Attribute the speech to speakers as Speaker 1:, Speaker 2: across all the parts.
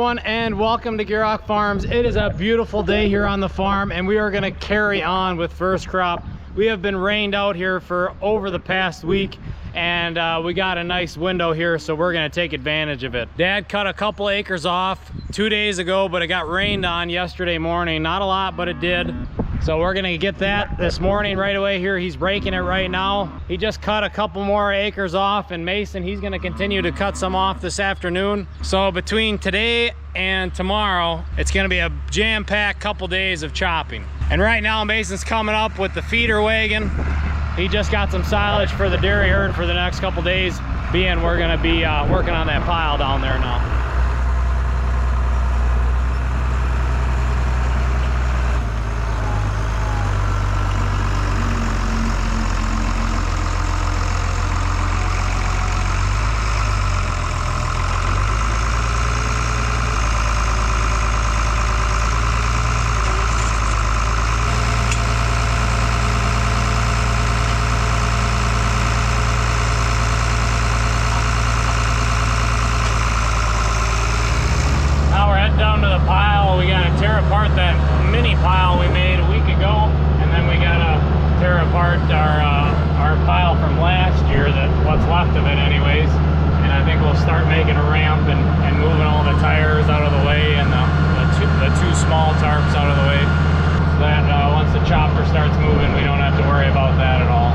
Speaker 1: everyone, and welcome to Gierok Farms. It is a beautiful day here on the farm, and we are going to carry on with first crop. We have been rained out here for over the past week, and we got a nice window here, so we're going to take advantage of it. Dad cut a couple acres off 2 days ago, but it got rained on yesterday morning. Not a lot, but it did. So we're gonna get that this morning right away here. He's raking it right now. He just cut a couple more acres off, and Mason, he's gonna continue to cut some off this afternoon. So between today and tomorrow, it's gonna be a jam-packed couple days of chopping. And right now, Mason's coming up with the feeder wagon. He just got some silage for the dairy herd for the next couple days, being we're gonna be working on that pile down there now. Down to the pile. We gotta tear apart that mini pile we made a week ago, and then we gotta tear apart our pile from last year, what's left of it anyways. And I think we'll start making a ramp and moving all the tires out of the way, and the two small tarps out of the way, so that once the chopper starts moving, we don't have to worry about that at all.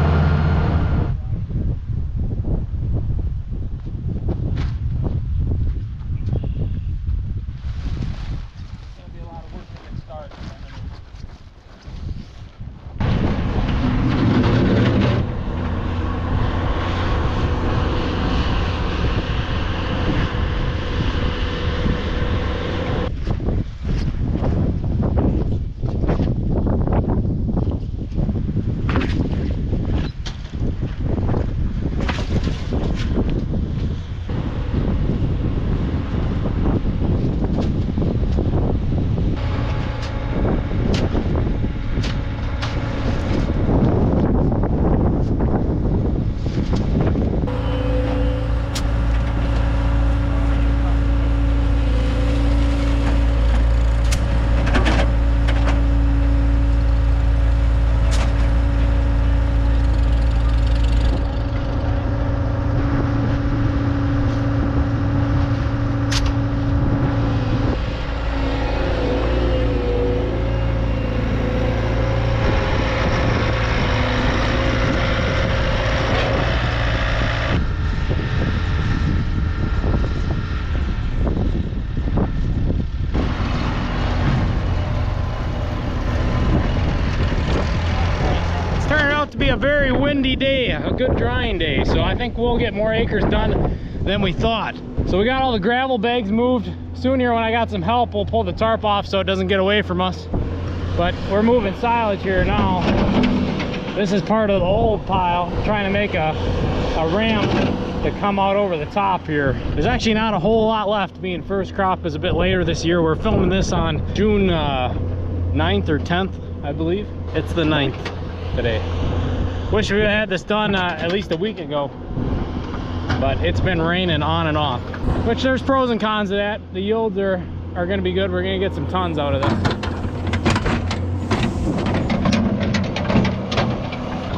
Speaker 1: To be a very windy day, a good drying day, so I think we'll get more acres done than we thought. So we got all the gravel bags moved. Soon here, when I got some help, we'll pull the tarp off so it doesn't get away from us. But we're moving silage here now. This is part of the old pile, trying to make a ramp to come out over the top here. There's actually not a whole lot left, being first crop is a bit later this year. We're filming this on June 9th or 10th, I believe. It's the 9th today. Wish we had this done at least a week ago, but it's been raining on and off, which there's pros and cons to that. The yields are going to be good. We're going to get some tons out of this.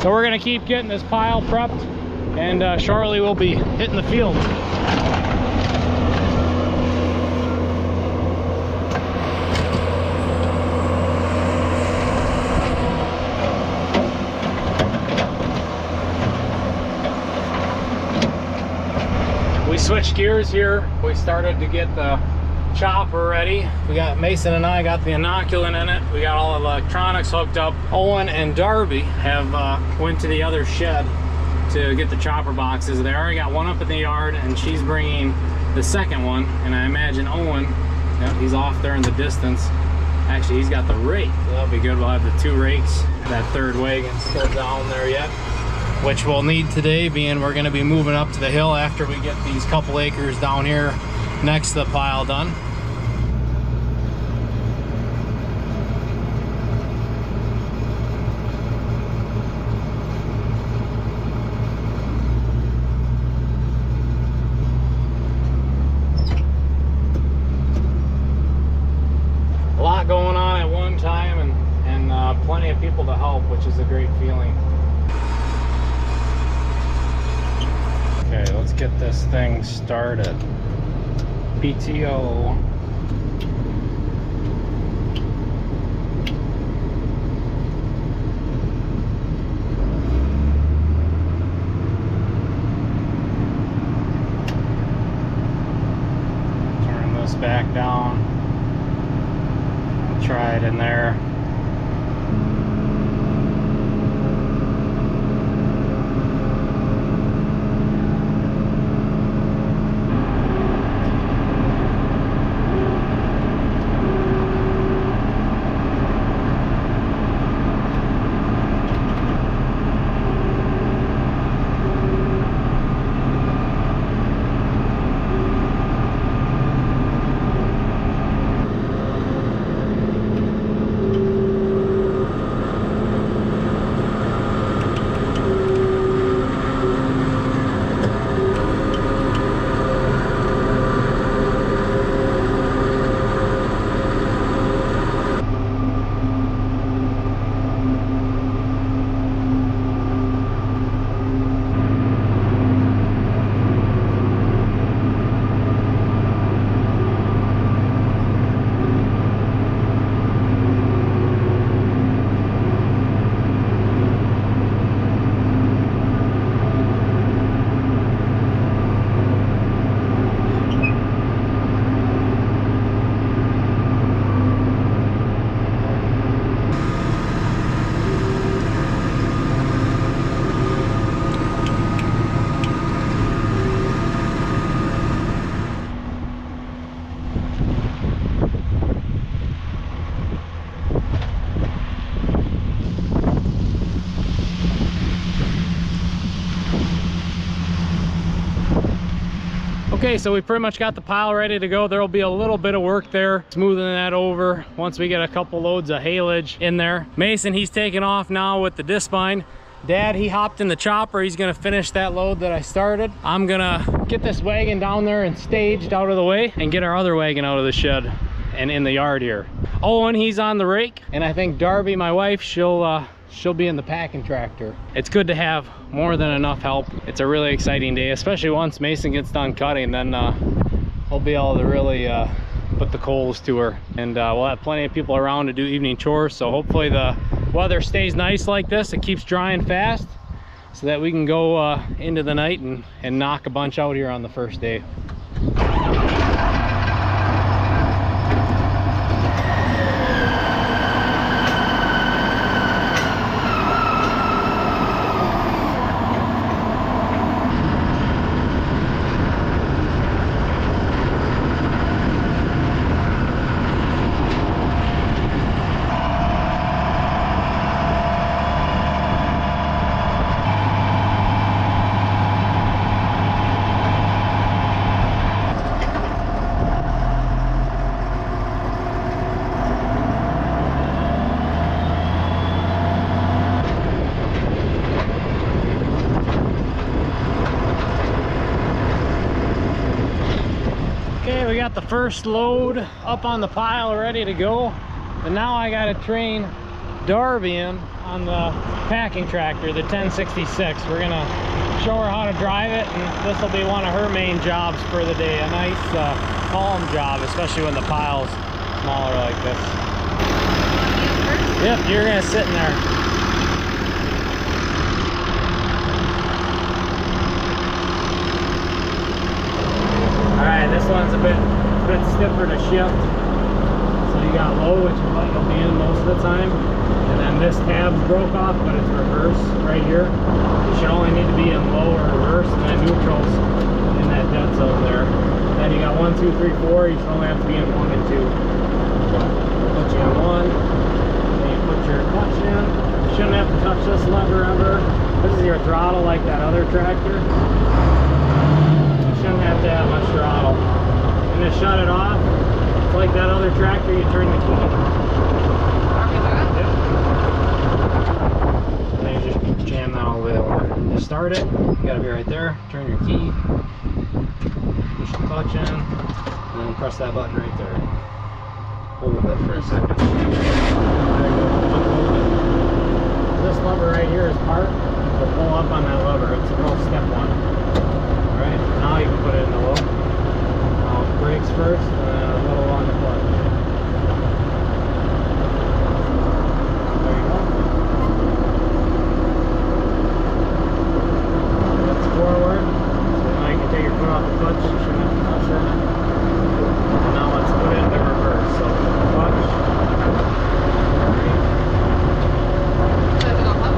Speaker 1: So we're going to keep getting this pile prepped, and shortly we'll be hitting the field. We switched gears here. We started to get the chopper ready. We got Mason and I got the inoculant in it. We got all the electronics hooked up. Owen and Darby have went to the other shed to get the chopper boxes. They already got one up in the yard, and she's bringing the second one. And I imagine Owen, yep, he's off there in the distance. Actually, he's got the rake. So that'll be good. We'll have the two rakes. That third wagon's still down there yet, which we'll need today, being we're going to be moving up to the hill after we get these couple acres down here next to the pile done. plenty of people to help, which is a great feeling. Okay, let's get this thing started. PTO. Turn this back down. I'll try it in there. Okay, so we pretty much got the pile ready to go. There will be a little bit of work there, smoothing that over once we get a couple loads of haylage in there. Mason, he's taking off now with the discbine. Dad, he hopped in the chopper. He's gonna finish that load that I started. I'm gonna get this wagon down there and staged out of the way and get our other wagon out of the shed and in the yard here. Owen, he's on the rake, and I think Darby, my wife, she'll be in the packing tractor. It's good to have more than enough help. It's a really exciting day, especially once Mason gets done cutting. Then he'll be able to really put the coals to her, and we'll have plenty of people around to do evening chores. So hopefully the weather stays nice like this. It keeps drying fast so that we can go into the night and knock a bunch out here on the first day. We got the first load up on the pile ready to go, and now I got to train Darby in on the packing tractor, the 1066. We're gonna show her how to drive it, and this will be one of her main jobs for the day. A nice calm job, especially when the pile's smaller like this. Yep, you're gonna sit in there. Alright, this one's a bit stiffer to shift. So you got low, which is what you'll be in most of the time. And then this tab's broke off, but it's reverse right here. You should only need to be in low or reverse, and then neutral's in that dead zone there. Then you got 1, 2, 3, 4. You should only have to be in 1 and 2. Put you in 1. Then you put your clutch in. You shouldn't have to touch this lever ever. This is your throttle like that other tractor. Shouldn't have to have much throttle. And to shut it off, it's like that other tractor, you turn the key. Yep. And then you just jam that all the way over. To start it, you gotta be right there, turn your key, push the clutch in, and then press that button right there. Hold it for a second. There you go. this lever right here is part, so pull up on that lever. It's a real step one. Alright, now you can put it in the low. Brakes first, and then a little on the clutch. There you go. It's forward, so now you can take your foot off the clutch. You shouldn't have to touch it. And now let's put it in the reverse. So clutch.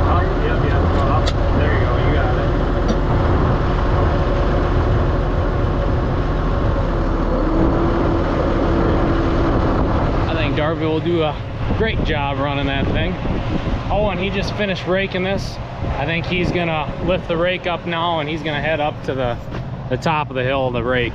Speaker 1: Up, yep, go up. There you go, you got it. Darby will do a great job running that thing. Oh, and he just finished raking this. I think he's gonna lift the rake up now, and he's gonna head up to the top of the hill of the rake.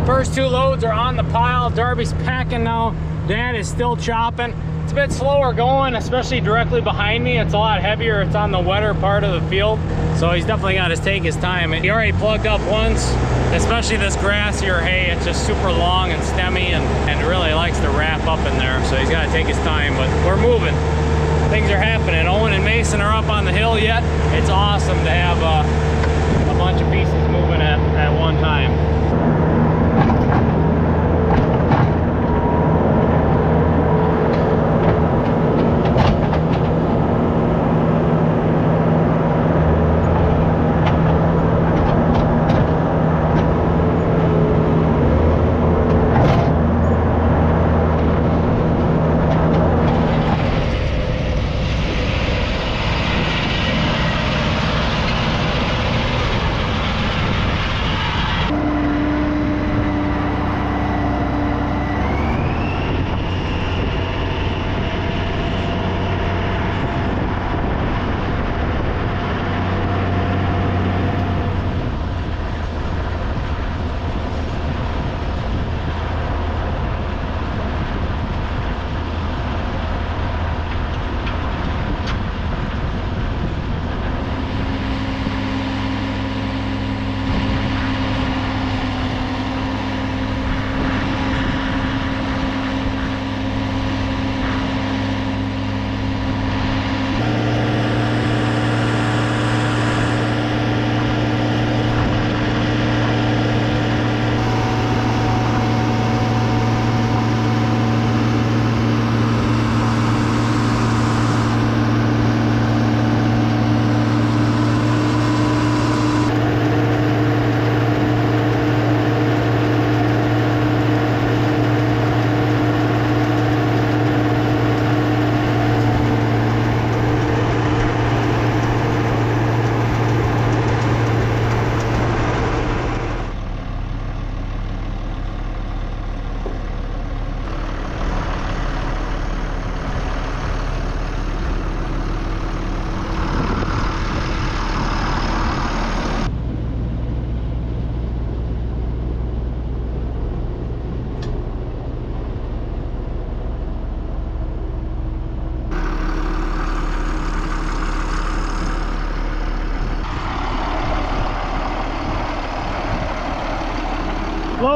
Speaker 1: First two loads are on the pile. Darby's packing now. Dad is still chopping. It's a bit slower going, especially directly behind me. It's a lot heavier. It's on the wetter part of the field. So he's definitely got to take his time. He already plugged up once, especially this grassier hay. It's just super long and stemmy and really likes to wrap up in there. So he's got to take his time, but we're moving. Things are happening. Owen and Mason are up on the hill yet. It's awesome to have a bunch of pieces moving at one time.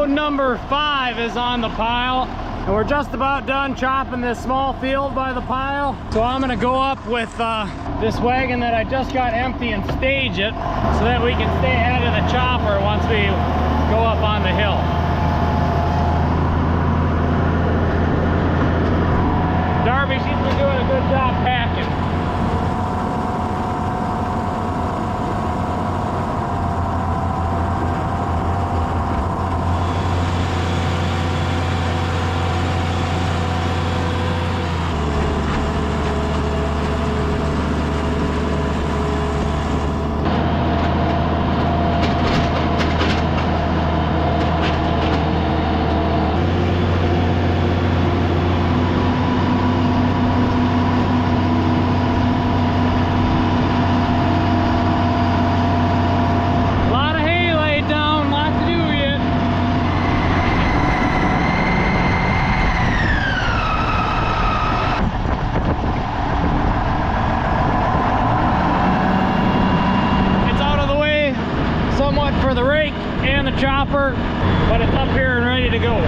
Speaker 1: Load number 5 is on the pile, and we're just about done chopping this small field by the pile. So I'm gonna go up with this wagon that I just got empty and stage it so that we can stay ahead of the chopper once we go up on the hill. Darby, she's been doing a good job packing. For the rake and the chopper, but it's up here and ready to go.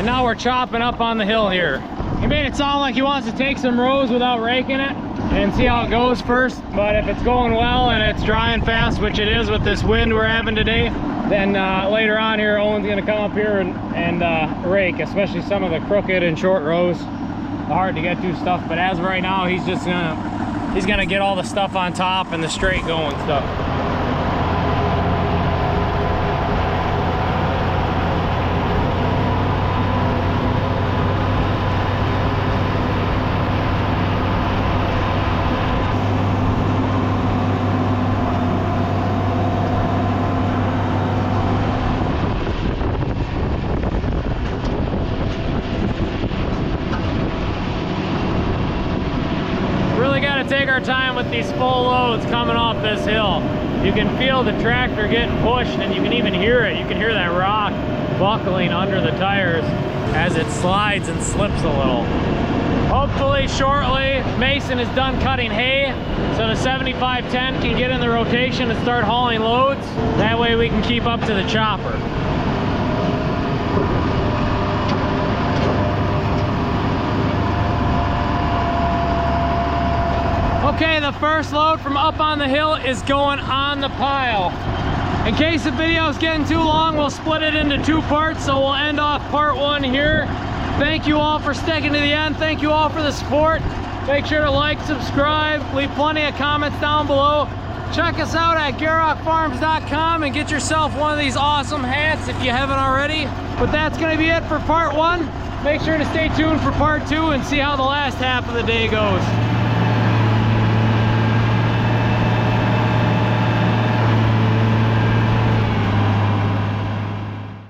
Speaker 1: Now we're chopping up on the hill here. He made it sound like he wants to take some rows without raking it and see how it goes first. But if it's going well and it's drying fast, which it is with this wind we're having today, then later on here, Owen's gonna come up here and rake, especially some of the crooked and short rows, the hard to get to stuff. But as of right now, he's gonna get all the stuff on top and the straight going stuff. Take our time with these full loads coming off this hill. You can feel the tractor getting pushed, and you can even hear it. You can hear that rock buckling under the tires as it slides and slips a little. Hopefully shortly Mason is done cutting hay, so the 7510 can get in the rotation and start hauling loads. That way we can keep up to the chopper. Okay, the first load from up on the hill is going on the pile. In case the video is getting too long, we'll split it into 2 parts, so we'll end off part 1 here. Thank you all for sticking to the end. Thank you all for the support. Make sure to like, subscribe, leave plenty of comments down below. Check us out at GierokFarms.com and get yourself one of these awesome hats if you haven't already. But that's gonna be it for part 1. Make sure to stay tuned for part 2 and see how the last half of the day goes.